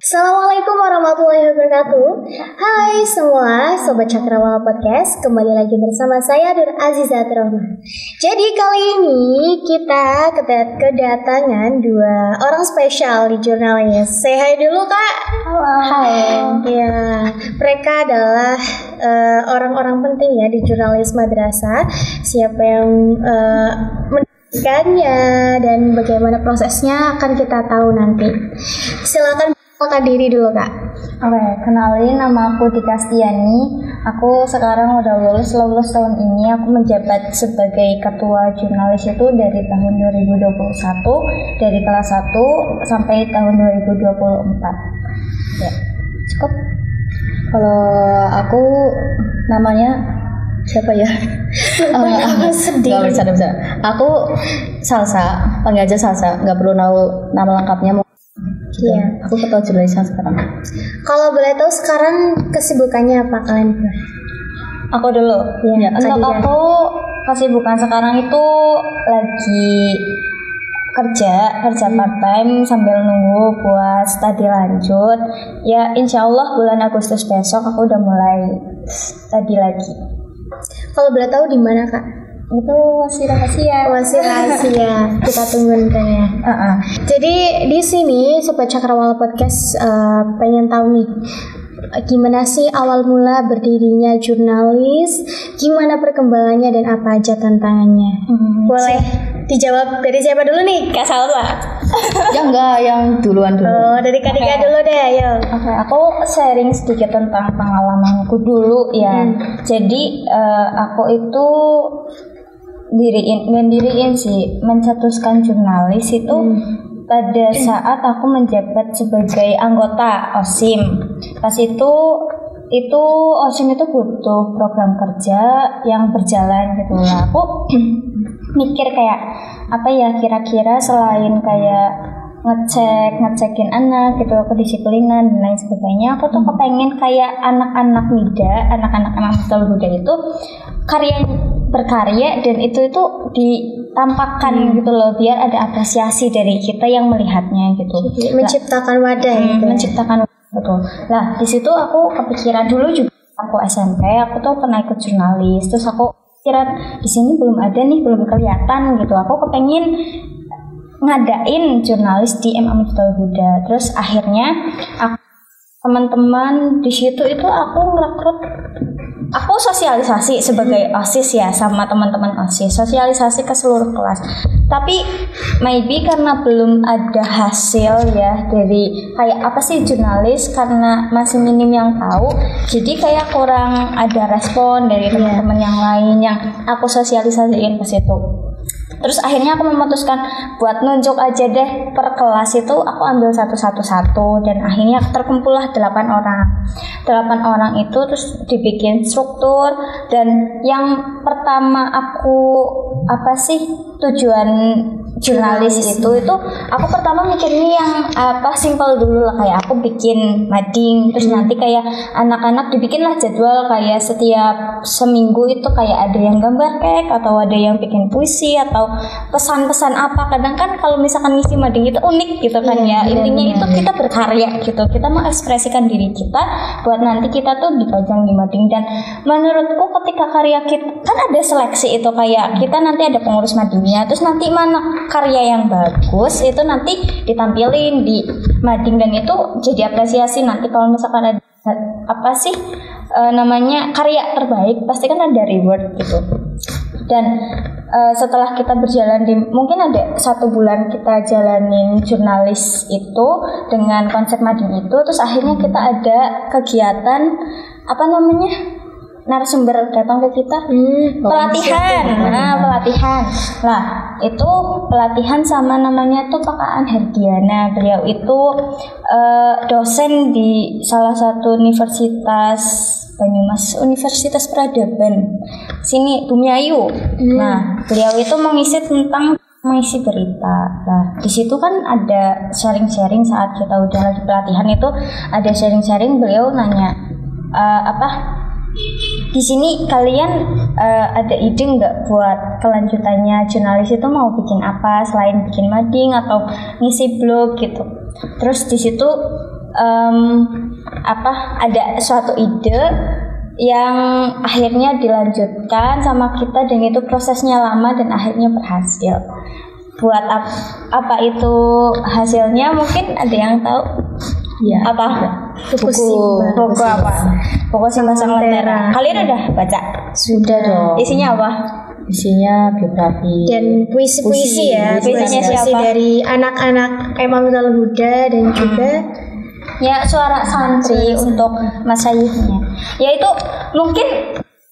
Assalamualaikum warahmatullahi wabarakatuh. Hai semua Sobat Cakrawala Podcast, kembali lagi bersama saya Nur Azizat Rahman. Jadi kali ini kita kedatangan dua orang spesial di Jurnalis. Say hi dulu Kak. Halo. Hai. Ya, mereka adalah orang-orang penting ya di Jurnalis Madrasah. Siapa yang mendirikannya dan bagaimana prosesnya akan kita tahu nanti. Silakan kenalkan diri dulu Kak. Oke, kenalin, nama aku Dika Stiani. Aku sekarang udah lulus tahun ini. Aku menjabat sebagai ketua jurnalis itu dari tahun 2021, dari kelas 1 sampai tahun 2024. Ya, cukup. Kalau aku namanya siapa ya? Sedih. Gak bisa. Aku Salsa, panggil aja Salsa. Gak perlu tahu nama lengkapnya. Iya. Aku ketua jurnalis sekarang. Kalau boleh tahu sekarang kesibukannya apa kalian? Aku dulu. Ya, untuk aku kesibukan sekarang itu lagi kerja part time sambil nunggu buat studi lanjut. Ya, insya Allah bulan Agustus besok aku udah mulai studi lagi. Kalau boleh tahu di mana Kak? Itu masih rahasia. Kita tunggu ya. Jadi di sini Sobat Cakrawala Podcast pengen tahu nih, gimana sih awal mula berdirinya Jurnalis, gimana perkembangannya dan apa aja tantangannya. Boleh dijawab dari siapa dulu nih? Kak Salwa. Ya enggak, yang duluan dulu. Oh, dari Kak Dika dulu deh, ayo. Oke, aku sharing sedikit tentang pengalamanku dulu ya. Jadi aku itu mencetuskan jurnalis itu pada saat aku menjabat sebagai anggota OSIM. Pas itu OSIM itu butuh program kerja yang berjalan gitu lah. Aku mikir kayak apa ya, kira-kira selain kayak ngecekin anak gitu, kedisiplinan dan lain sebagainya, aku tuh kepengen kayak anak-anak muda itu berkarya dan itu ditampakkan gitu loh, biar ada apresiasi dari kita yang melihatnya gitu. Menciptakan wadah gitu. Menciptakan betul. Nah, di situ aku kepikiran dulu juga, aku SMP aku tuh pernah ikut jurnalis, terus aku pikiran di sini belum ada nih, belum kelihatan gitu. Aku kepengen ngadain jurnalis di MA Miftahul Huda. Terus akhirnya teman-teman di situ itu aku ngerekrut, aku sosialisasi sebagai OSIS ya, sama teman-teman OSIS, sosialisasi ke seluruh kelas. Tapi maybe karena belum ada hasil ya dari kayak apa sih jurnalis, karena masih minim yang tahu, jadi kayak kurang ada respon dari teman-teman yang lain yang aku sosialisasiin ke situ. Terus akhirnya aku memutuskan buat nunjuk aja deh per kelas itu, aku ambil satu dan akhirnya terkumpullah 8 orang. 8 orang itu terus dibikin struktur, dan yang pertama aku apa sih tujuan jurnalis itu aku pertama mikirnya yang simple dulu lah, kayak aku bikin mading, terus nanti kayak anak-anak dibikinlah jadwal kayak setiap seminggu itu kayak ada yang gambar kek, atau ada yang bikin puisi atau pesan-pesan apa. Kadang kan kalau misalkan ngisi mading itu unik gitu kan ya, intinya itu kita berkarya gitu, kita mengekspresikan diri kita buat nanti kita tuh dipajang di mading. Dan menurutku ketika karya kita kan ada seleksi itu, kayak kita nanti ada pengurus madingnya, terus nanti mana karya yang bagus itu nanti ditampilin di mading, dan itu jadi apresiasi. Nanti kalau misalkan ada apa sih namanya karya terbaik, pasti kan ada reward gitu. Dan setelah kita berjalan mungkin ada 1 bulan kita jalanin jurnalis itu dengan konsep mading itu, terus akhirnya kita ada kegiatan narasumber datang ke kita, pelatihan. Lah, itu pelatihan sama namanya tuh Pak Aan Herdiana. Beliau itu dosen di salah satu universitas Banyumas, Universitas Peradaban sini, Bumiayu. Nah, beliau itu mengisi berita. Nah, di situ kan ada sharing-sharing saat kita udah lagi pelatihan itu, ada sharing-sharing. Beliau nanya di sini kalian ada ide nggak buat kelanjutannya jurnalis itu mau bikin apa selain bikin mading atau ngisi blog gitu. Terus di situ ada suatu ide yang akhirnya dilanjutkan sama kita, dan itu prosesnya lama dan akhirnya berhasil. Buat apa itu hasilnya, mungkin ada yang tahu? Ya. Apa? Buku apa? Buku Simba Sang Lentera. Kalian udah baca? Sudah dong. Isinya apa? Isinya biografi dan puisi ya. Puisinya puisi siapa? dari anak-anak Imam Zal Huda dan juga Ya, suara santri untuk masyayihnya. Yaitu mungkin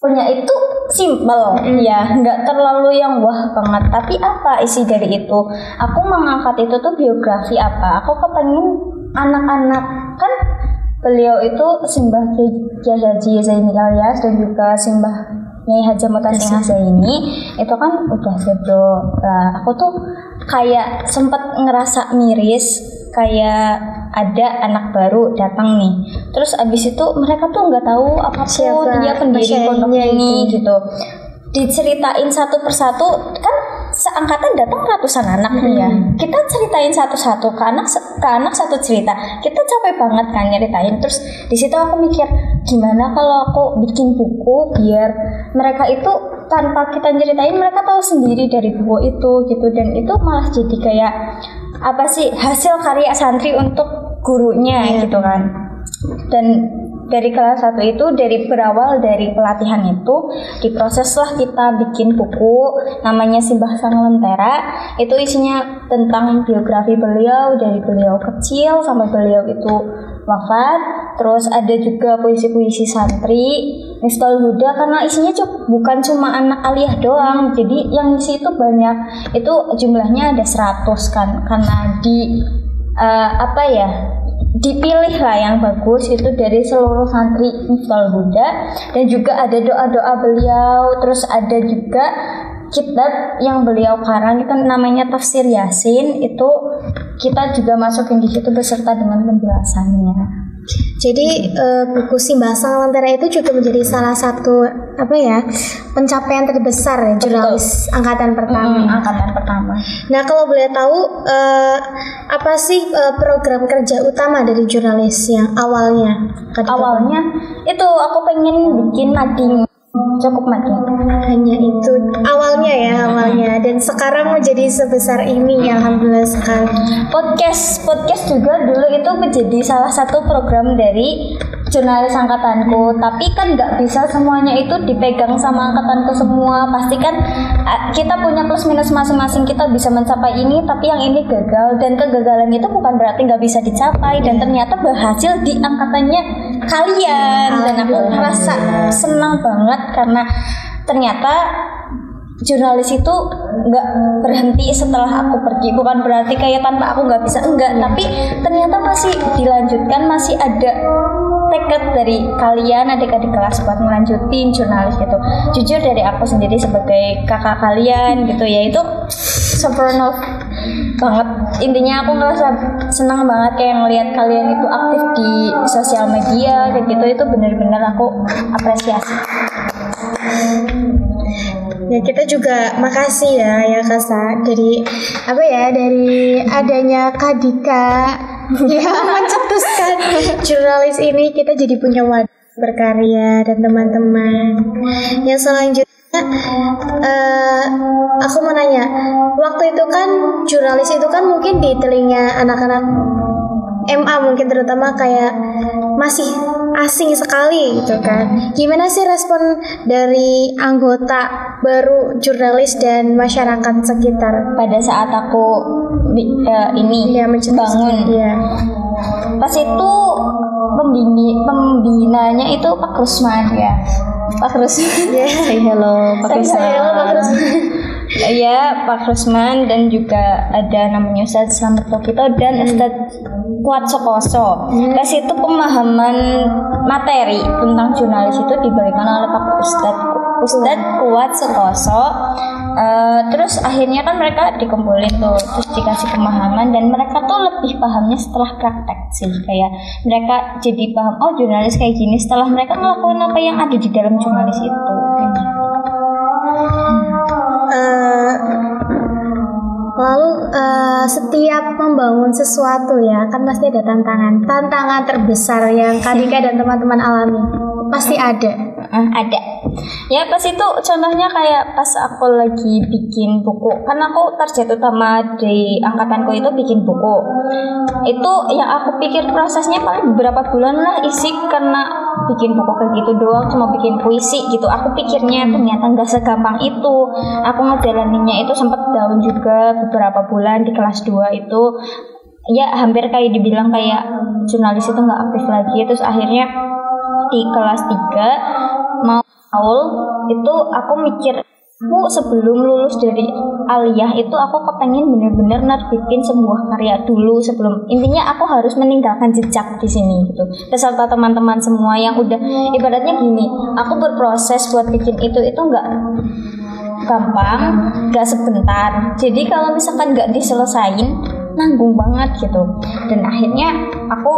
punya itu simple ya, nggak terlalu yang wah banget. Tapi apa isi dari itu? Aku mengangkat itu tuh biografi apa? Aku kepengen anak-anak, kan beliau itu Simbah Kiai Haji Zaini Ilyas dan juga Simbah Nyai Haja Mutasying Zaini itu kan udah sedo. Aku tuh kayak sempet ngerasa miris, kayak ada anak baru datang nih, terus abis itu mereka tuh nggak tahu apapun, dia pendiri pondok ini gitu. Diceritain satu persatu, kan seangkatan datang ratusan anak nih ya. Kita ceritain satu-satu ke anak satu cerita. Kita capek banget kan nyeritain. Terus di situ aku mikir, gimana kalau aku bikin buku biar mereka itu tanpa kita ceritain mereka tahu sendiri dari buku itu gitu, dan itu malah jadi kayak apa sih, hasil karya santri untuk gurunya gitu kan. Dan dari kelas 1 itu, dari berawal dari pelatihan itu, diproseslah kita bikin buku namanya Simbah Sang Lentera. Itu isinya tentang biografi beliau dari beliau kecil sampai beliau itu wafat. Terus ada juga puisi-puisi santri Miftahul Huda, karena isinya bukan cuma anak aliyah doang, jadi yang isi itu banyak. Itu jumlahnya ada 100 kan, karena dipilih lah yang bagus itu dari seluruh santri Miftahul Huda. Dan juga ada doa-doa beliau. Terus ada juga kitab yang beliau karang itu namanya Tafsir Yasin, itu kita juga masukin di situ beserta dengan penjelasannya. Jadi buku Simbah Sang Lentera itu juga menjadi salah satu pencapaian terbesar ya jurnalis angkatan pertama. Angkatan pertama. Nah, kalau boleh tahu apa sih program kerja utama dari jurnalis yang awalnya? Awalnya itu aku pengen bikin mading, cukup mading. Hanya itu awalnya, dan sekarang menjadi sebesar ini, alhamdulillah sekali. Podcast juga dulu itu menjadi salah satu program dari jurnalis angkatanku, tapi kan nggak bisa semuanya itu dipegang sama angkatanku semua. Pasti kan kita punya plus minus masing-masing, kita bisa mencapai ini tapi yang ini gagal, dan kegagalan itu bukan berarti nggak bisa dicapai, dan ternyata berhasil di angkatannya kalian. Dan aku merasa senang banget karena ternyata jurnalis itu nggak berhenti setelah aku pergi. Bukan berarti kayak tanpa aku nggak bisa, enggak, tapi ternyata masih dilanjutkan, masih ada tekad dari kalian adik-adik kelas buat melanjutin jurnalis gitu. Jujur dari aku sendiri sebagai kakak kalian gitu ya, itu sempurna banget. Intinya aku ngerasa senang banget kayak ngelihat kalian itu aktif di sosial media kayak gitu. Itu benar-benar aku apresiasi. Ya, kita juga makasih ya Kasa, dari adanya Kadika yang mencetuskan jurnalis ini, kita jadi punya wadah berkarya dan teman-teman. Yang selanjutnya aku mau nanya, waktu itu kan jurnalis itu kan mungkin di telinga anak-anak MA mungkin terutama kayak masih asing sekali gitu kan. Gimana sih respon dari anggota baru jurnalis dan masyarakat sekitar pada saat aku bangun? Ya. Pas itu pembinanya itu Pak Rusman ya. Pak Rusman. Say hello Pak Rusman. Ya, Pak Rusman, dan juga ada namanya Ustadz Slamet Tokito dan Ustadz Kuat Sokoso. Ke situ pemahaman materi tentang jurnalis itu diberikan oleh Pak Ustadz Kuat Sokoso. Terus akhirnya kan mereka dikumpulin tuh, terus dikasih pemahaman, dan mereka tuh lebih pahamnya setelah praktek sih. Kayak mereka jadi paham, oh jurnalis kayak gini setelah mereka ngelakuin apa yang ada di dalam jurnalis itu. Lalu setiap membangun sesuatu ya kan pasti ada tantangan terbesar yang Karika dan teman-teman alami pasti ada. Ada ya, pas itu contohnya kayak pas aku lagi bikin buku, kan aku target utama di angkatanku itu bikin buku. Itu yang aku pikir prosesnya paling beberapa bulan lah isi, karena bikin buku kayak gitu doang, cuma bikin puisi gitu. Aku pikirnya ternyata nggak segampang itu. Aku ngejalaninnya itu sempat down juga beberapa bulan di kelas 2 itu. Ya hampir kayak dibilang kayak jurnalis itu nggak aktif lagi. Terus akhirnya di kelas 3 mau haul itu aku mikir, aku sebelum lulus dari aliyah itu aku kepengen bener-bener nerbitin sebuah karya dulu sebelum, intinya aku harus meninggalkan jejak di sini gitu beserta teman-teman semua yang udah ibaratnya gini, aku berproses buat bikin itu nggak gampang, nggak sebentar. Jadi kalau misalkan nggak diselesain nanggung banget gitu. Dan akhirnya aku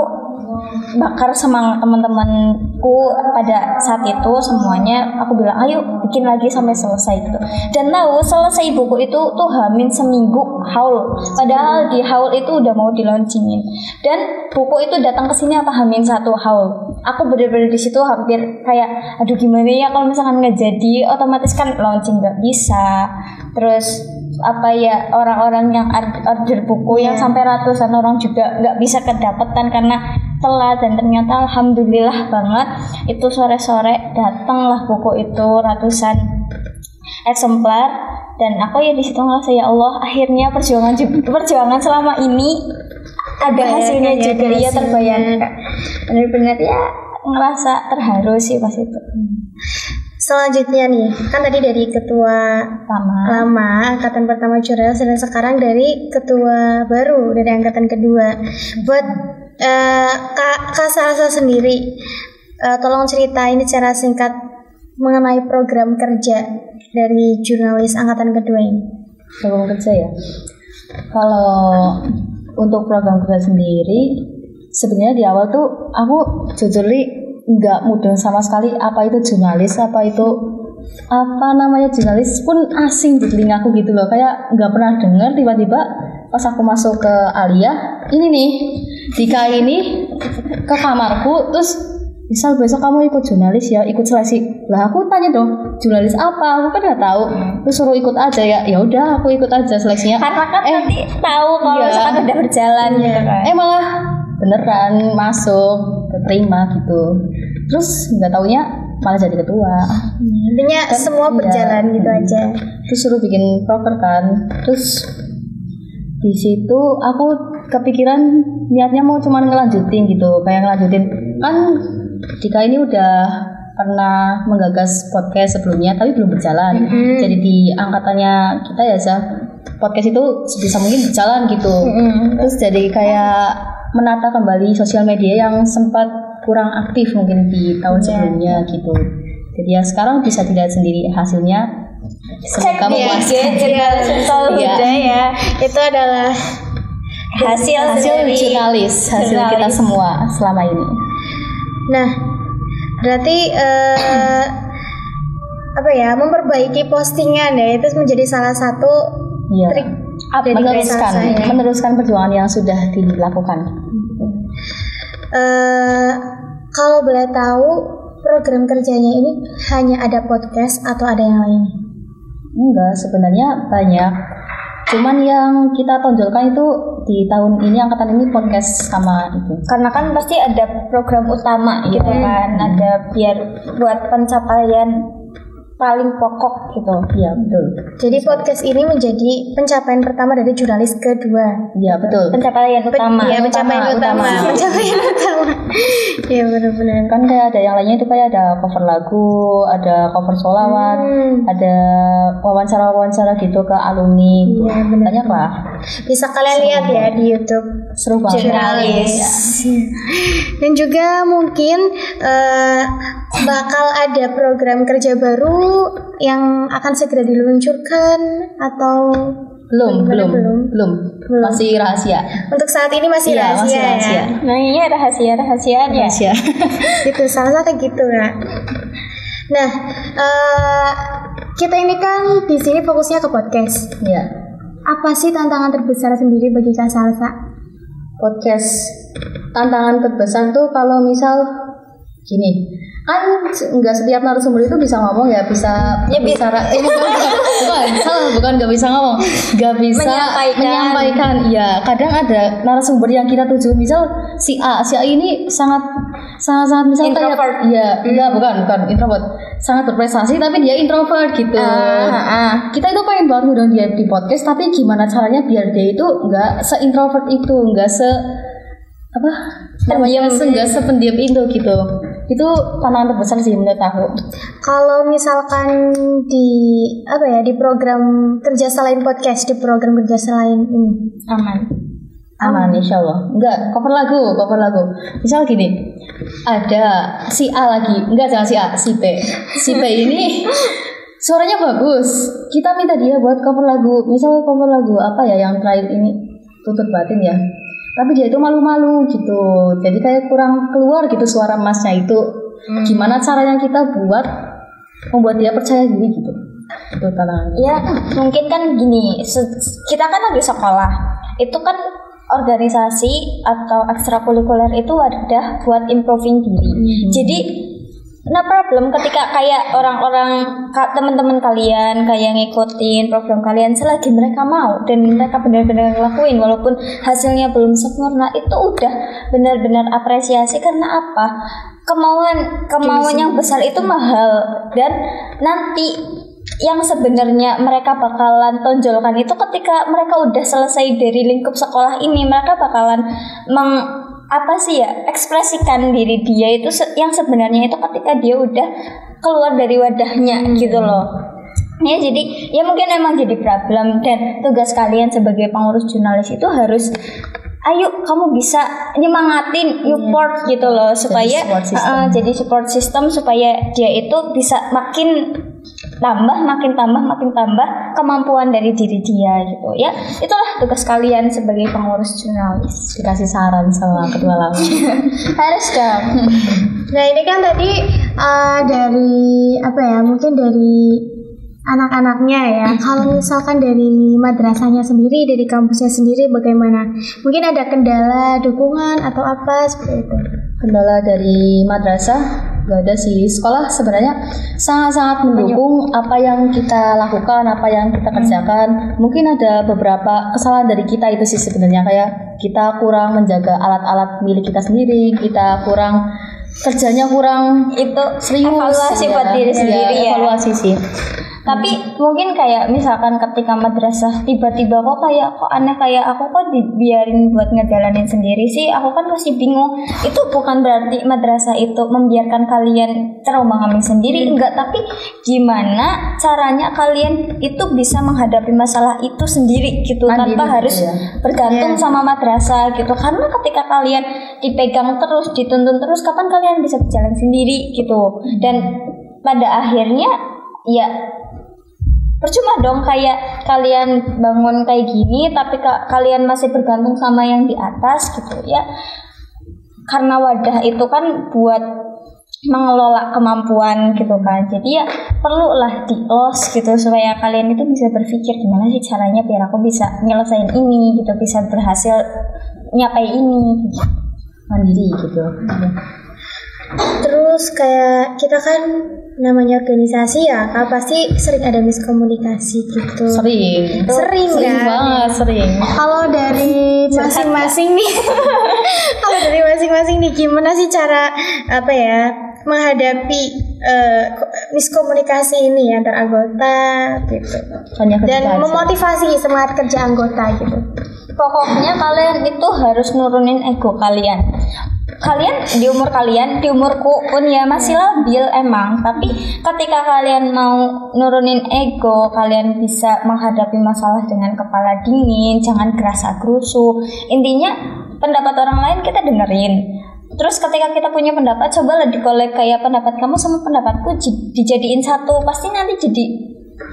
bakar semangat teman-temanku pada saat itu semuanya. Aku bilang ayo bikin lagi sampai selesai gitu. Dan tahu selesai buku itu tuh hamin seminggu haul. Padahal di haul itu udah mau dilaunchingin. Dan buku itu datang ke sini apa hamin 1 haul. Aku bener-bener di situ hampir kayak aduh gimana ya kalau misalkan nggak jadi, otomatis kan launching nggak bisa. Terus apa ya, orang-orang yang order buku yang sampai ratusan orang juga nggak bisa kedapetan karena telat. Dan ternyata alhamdulillah banget itu sore-sore datanglah buku itu ratusan eksemplar. Dan aku ya di situ ngerasa ya Allah, akhirnya perjuangan selama ini ada hasilnya juga ya, terbayar. Benar-benar ya ngerasa terharu sih pas itu. Selanjutnya nih, kan tadi dari ketua lama angkatan pertama jurnalis dan sekarang dari ketua baru dari angkatan kedua. Buat Kak Salsa sendiri, tolong ceritain secara singkat mengenai program kerja dari jurnalis angkatan kedua ini. Program kerja ya. Kalau untuk program kerja sendiri, sebenarnya di awal tuh aku jujur nggak mudeng sama sekali apa itu jurnalis, apa itu apa namanya jurnalis pun asing di telingaku gitu loh, kayak nggak pernah dengar. Tiba-tiba pas aku masuk ke aliyah ini nih, Dika ini ke kamarku, terus misal besok kamu ikut jurnalis ya, ikut seleksi. Lah aku tanya dong, jurnalis apa? Aku kan nggak tahu. Terus suruh ikut aja ya. Ya udah aku ikut aja seleksinya. Karena kan nanti tahu kalau misalkan udah berjalan gitu kan. Malah beneran masuk, keterima gitu. Terus nggak taunya malah jadi ketua. Intinya kan, semua berjalan gitu aja. Terus suruh bikin proker kan. Terus di situ aku kepikiran niatnya mau cuma ngelanjutin gitu, kayak ngelanjutin kan. Dika ini udah pernah menggagas podcast sebelumnya tapi belum berjalan. Jadi di angkatannya kita ya podcast itu sebisa mungkin berjalan gitu. Terus jadi kayak menata kembali sosial media yang sempat kurang aktif mungkin di tahun sebelumnya gitu. Jadi ya sekarang bisa dilihat sendiri hasilnya. Semoga memuaskan. Ya, itu adalah hasil jurnalis, hasil kita semua selama ini. Nah, berarti apa ya, memperbaiki postingan ya itu menjadi salah satu trik meneruskan perjuangan yang sudah dilakukan. Kalau boleh tahu program kerjanya ini hanya ada podcast atau ada yang lain? Enggak, sebenarnya banyak. Cuman yang kita tonjolkan itu di tahun ini, angkatan ini podcast sama itu. Karena kan pasti ada program utama gitu kan, ada biar buat pencapaian paling pokok gitu. Iya betul. Jadi podcast ini menjadi pencapaian pertama dari jurnalis kedua. Iya betul. Pencapaian utama. Iya pencapaian utama. Iya benar-benar. Kan kayak ada yang lainnya itu kayak ada cover lagu, ada cover sholawat, ada wawancara gitu ke alumni. Iya benar. Banyak lah. Bisa kalian lihat ya di YouTube. Seru banget. Jurnalis. Dan juga mungkin bakal ada program kerja baru yang akan segera diluncurkan atau belum. Masih rahasia. Untuk saat ini masih rahasia. Masih rahasia. Ya? Nah ini rahasia. Gitu, salah kayak gitu ya. Nah, kita ini kan di sini fokusnya ke podcast. Iya. apa sih tantangan terbesar sendiri bagi Kak Salsa? Podcast tantangan terbesar tuh kalau misal gini, kan nggak setiap narasumber itu bisa ngomong ya, bisa bukan nggak bisa ngomong, nggak bisa menyampaikan. Ya kadang ada narasumber yang kita tuju, misal si A ini sangat misal introvert. Kayak ya bukan introvert, sangat berprestasi tapi dia introvert gitu. Kita itu pengen banget ngundang dia di podcast, tapi gimana caranya biar dia itu nggak se-introvert itu, nggak nggak sependiam itu gitu. Itu tantangan terbesar sih menurut aku. Kalau misalkan di program kerja selain podcast, di program kerja selain ini aman insya Allah. Enggak, cover lagu. Misal gini, ada si A lagi, jangan si A, si B. Si B ini suaranya bagus, kita minta dia buat cover lagu. Misal cover lagu apa ya yang terakhir ini, Tuntut Batin ya, tapi dia itu malu-malu gitu, jadi kayak kurang keluar gitu suara emasnya itu. Gimana caranya kita buat membuat dia percaya diri gitu. Itu tantangannya. Ya mungkin kan gini, kita kan lagi sekolah, itu kan organisasi atau ekstrakurikuler itu wadah buat improving diri. Jadi no problem ketika kayak orang-orang teman-teman kalian kayak ngikutin program kalian selagi mereka mau dan mereka benar-benar ngelakuin walaupun hasilnya belum sempurna, itu udah benar-benar apresiasi. Karena apa? Kemauan yang besar itu mahal, dan nanti yang sebenarnya mereka bakalan tonjolkan itu ketika mereka udah selesai dari lingkup sekolah ini, mereka bakalan ekspresikan diri dia itu yang sebenarnya itu ketika dia udah keluar dari wadahnya gitu loh. Ya jadi ya mungkin emang jadi problem, dan tugas kalian sebagai pengurus jurnalis itu harus ayo kamu bisa nyemangatin support gitu loh, supaya jadi support system supaya dia itu bisa makin tambah kemampuan dari diri dia gitu ya. Itulah tugas kalian sebagai pengurus jurnalis. Dikasih saran sama ketua lama. Harus dong. Nah ini kan tadi mungkin dari anak-anaknya ya. Kalau misalkan dari madrasahnya sendiri, dari kampusnya sendiri bagaimana? Mungkin ada kendala, dukungan atau apa seperti itu? Kendala dari madrasah gak ada sih. Sekolah sebenarnya sangat-sangat mendukung apa yang kita lakukan, apa yang kita kerjakan. Mungkin ada beberapa kesalahan dari kita itu sih sebenarnya, kayak kita kurang menjaga alat-alat milik kita sendiri, kita kerjanya kurang itu serius. Evaluasi buat diri sendiri ya. Evaluasi sih. Tapi mungkin kayak misalkan ketika madrasah tiba-tiba kok aneh, kayak aku kok dibiarin buat ngejalanin sendiri sih, aku kan masih bingung. Itu bukan berarti madrasah itu membiarkan kalian terombang-ambing sendiri, enggak, tapi gimana caranya kalian itu bisa menghadapi masalah itu sendiri gitu, tanpa harus bergantung sama madrasah gitu. Karena ketika kalian dipegang terus, dituntun terus, kapan kalian bisa berjalan sendiri gitu. Dan pada akhirnya ya percuma dong kayak kalian bangun kayak gini tapi kalian masih bergantung sama yang di atas gitu ya. Karena wadah itu kan buat mengelola kemampuan gitu kan. Jadi ya perlulah di-os gitu supaya kalian itu bisa berpikir gimana sih caranya biar aku bisa nyelesain ini gitu, bisa berhasil nyapai ini gitu. Mandiri gitu. Terus kayak kita kan namanya organisasi ya, pasti sering ada miskomunikasi gitu. Sering kan? Sering. Kalau dari masing-masing nih, gimana sih cara menghadapi miskomunikasi ini antar anggota gitu, dan memotivasi semangat kerja anggota gitu. Pokoknya kalian itu harus nurunin ego kalian. Kalian di umurku pun ya masih labil emang, tapi ketika kalian mau nurunin ego, kalian bisa menghadapi masalah dengan kepala dingin, jangan gerasa-gerusu. Intinya pendapat orang lain kita dengerin. Terus ketika kita punya pendapat, cobalah dikolek kayak pendapat kamu sama pendapatku dijadiin satu, pasti nanti jadi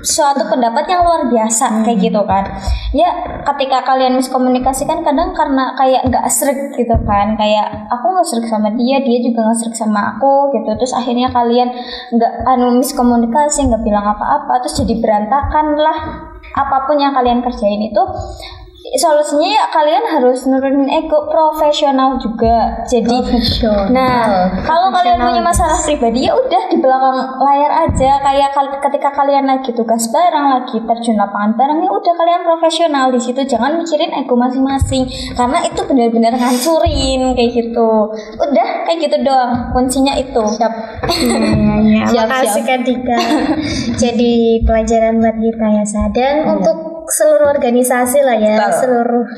suatu pendapat yang luar biasa kayak gitu kan. Ya ketika kalian miskomunikasikan kadang karena kayak nggak sreg gitu kan, kayak aku nggak sreg sama dia juga nggak sreg sama aku gitu, terus akhirnya kalian nggak miskomunikasi, nggak bilang apa-apa, terus jadi berantakan lah apapun yang kalian kerjain itu solusinya ya kalian harus nurunin ego, profesional juga. Jadi nah, kalau kalian punya masalah pribadi ya udah di belakang layar aja, kayak ketika kalian lagi tugas bareng, lagi terjun lapangan bareng, ya udah kalian profesional di situ, jangan mikirin ego masing-masing karena itu benar-benar ngancurin kayak gitu. Udah kayak gitu doang, kuncinya itu. Siap. Makasih Kak Dika. Jadi pelajaran buat kita ya, Sa. Dan untuk seluruh organisasi lah ya, seluruh.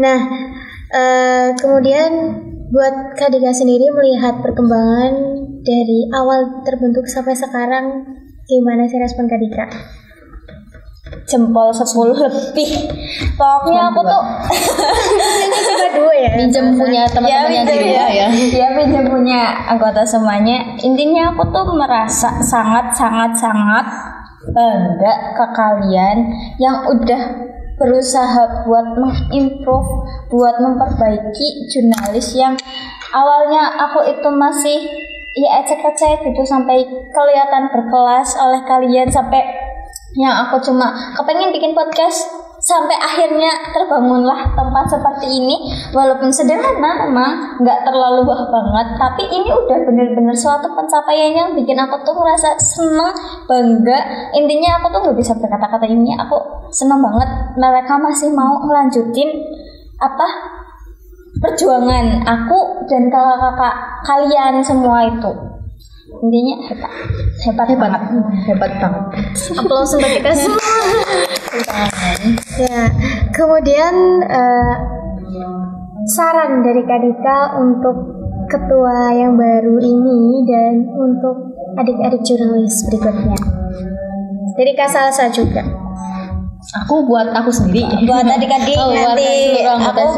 Nah, kemudian buat Kak Dika sendiri melihat perkembangan dari awal terbentuk sampai sekarang, gimana sih respon Kak Dika? Jempol 10 lebih. Pokoknya aku tuh cuma 2 ya. Pinjam punya teman-teman yang di rumah ya. Iya, pinjam punya anggota semuanya. Intinya aku tuh merasa sangat bangga ke kalian yang udah berusaha buat mengimprove, buat memperbaiki jurnalis yang awalnya aku itu masih ya ecek-ecek gitu sampai kelihatan berkelas oleh kalian, sampai yang aku cuma kepengen bikin podcast sampai akhirnya terbangunlah tempat seperti ini. Walaupun sederhana memang nggak terlalu wah banget, tapi ini udah bener-bener suatu pencapaian yang bikin aku tuh ngerasa seneng, bangga. Intinya aku tuh nggak bisa berkata-kata, ini aku seneng banget mereka masih mau ngelanjutin perjuangan aku dan kakak-kakak kalian semua itu. Intinya hebat banget. Aplaus untuk kita semua. Ya, kemudian saran dari Kak Dika untuk ketua yang baru ini dan untuk adik-adik jurnalis berikutnya. Dari Kak Salsa juga. Aku buat aku sendiri. Buat adik-adik nanti aku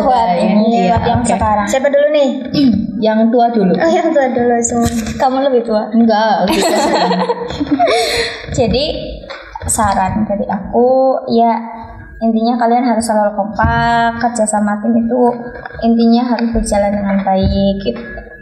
buat ini buat yang sekarang. Siapa dulu nih? Yang tua dulu. Oh, yang tua dulu semua. Kamu lebih tua? Enggak. Jadi saran dari aku ya, intinya kalian harus selalu kompak, kerja sama tim itu intinya harus berjalan dengan baik,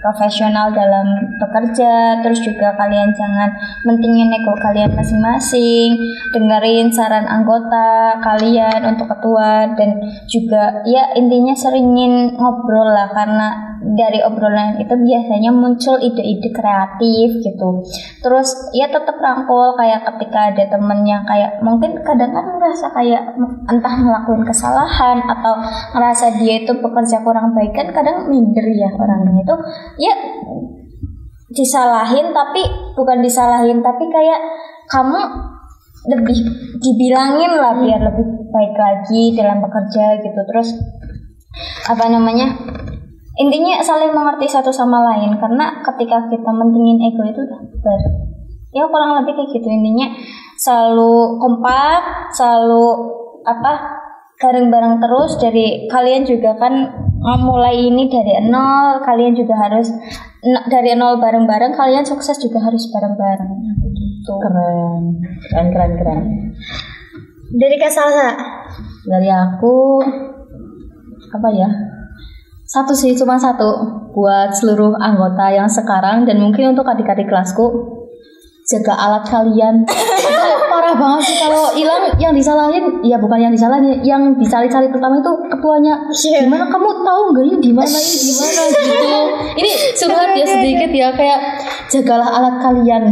profesional dalam bekerja. Terus juga kalian jangan mentingin ego kalian masing-masing, dengerin saran anggota kalian untuk ketua, dan juga ya intinya seringin ngobrol lah, karena dari obrolan itu biasanya muncul ide-ide kreatif gitu. Terus ya tetap rangkul, kayak ketika ada temen yang kayak mungkin kadang kan ngerasa kayak entah ngelakuin kesalahan atau ngerasa dia itu bekerja kurang baik, kan kadang minder ya orangnya itu ya disalahin, tapi bukan disalahin tapi kayak kamu lebih dibilangin lah biar lebih baik lagi dalam bekerja gitu. Terus intinya saling mengerti satu sama lain, karena ketika kita mentingin ego itu udah ya kurang lebih kayak gitu. Intinya selalu kompak, selalu bareng-bareng terus. Dari kalian juga kan mulai ini dari nol, kalian juga harus dari nol bareng-bareng, kalian sukses juga harus bareng-bareng gitu. Keren. Dari Kak Salsa. Dari aku satu sih, cuma satu buat seluruh anggota yang sekarang dan mungkin untuk adik-adik kelasku, jaga alat kalian. Itu parah banget sih kalau hilang. Yang disalahin ya bukan yang disalahin, yang dicari-cari pertama itu ketuanya. Gimana kamu tahu nggak ini gimana gitu. Ini curhat ya sedikit ya, kayak jagalah alat kalian.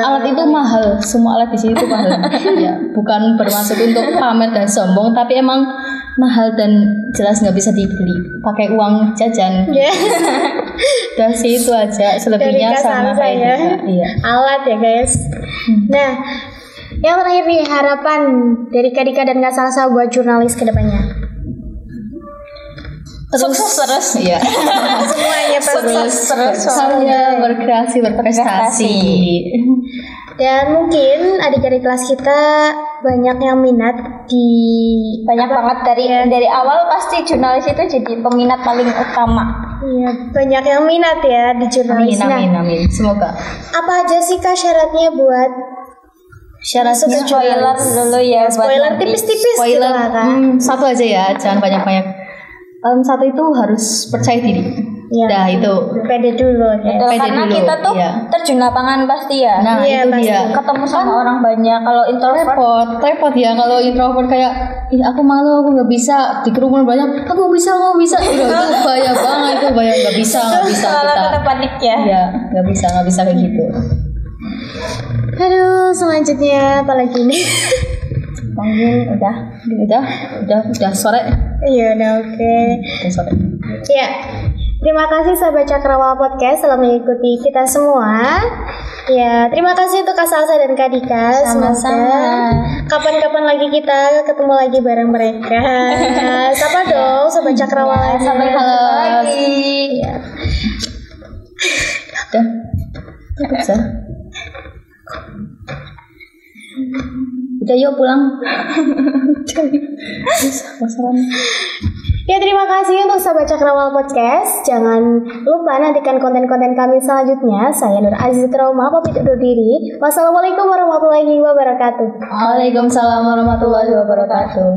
Alat itu mahal, semua alat di sini itu mahal. Ya, bukan bermaksud untuk pamer dan sombong, tapi emang mahal dan jelas nggak bisa dibeli pakai uang jajan. Dan sih itu aja, selebihnya sama kayak ya. Iya. Alat ya guys. Nah, yang terakhir nih, harapan dari Kak Dika dan Kak Salsa buat jurnalis kedepannya. Terus ya. Semuanya terus Semuanya berkreasi, berprestasi. Dan mungkin adik-adik kelas kita banyak yang minat banget dari awal pasti jurnalis itu jadi peminat paling utama. Iya, banyak yang minat ya di jurnalis. Amin. Semoga. Apa aja sih Kak syaratnya buat syaratnya? Spoiler dulu ya. Spoiler tipis-tipis. Spoiler gitu lah, Kak. Satu aja ya, jangan banyak-banyak. Satu itu harus percaya diri. Ya. Nah itu. Pede dulu ya. Betul, Pede karena dulu, kita tuh iya. terjun lapangan pasti ya. Nah Iya, itu pasti. dia. Ketemu sama orang banyak. Kalau introvert Repot ya kalau introvert kayak ih aku malu, aku nggak bisa, di kerumunan banyak aku bisa. Udah itu bahaya banget, itu bahaya, nggak bisa selalu kita. tetap panik ya. Iya, nggak bisa kayak gitu. Aduh, selanjutnya apalagi nih? Panggil udah sore. Iya, udah oke. Udah sore. Ya, terima kasih sahabat Cakrawala Podcast telah mengikuti kita semua. Ya, terima kasih untuk Kak Salsa dan Kak Dika. Sama-sama. Semoga kapan-kapan lagi kita ketemu lagi bareng mereka. Sapa dong sahabat Cakrawala. Sampai ketemu lagi. Ya. Udah. Bisa. Udah yuk pulang. Masalahnya. Ya, terima kasih untuk sahabat Cakrawala Podcast. Jangan lupa nantikan konten-konten kami selanjutnya. Saya Nur Aziz Trauma, pamit undur diri. Wassalamualaikum warahmatullahi wabarakatuh. Waalaikumsalam warahmatullahi wabarakatuh.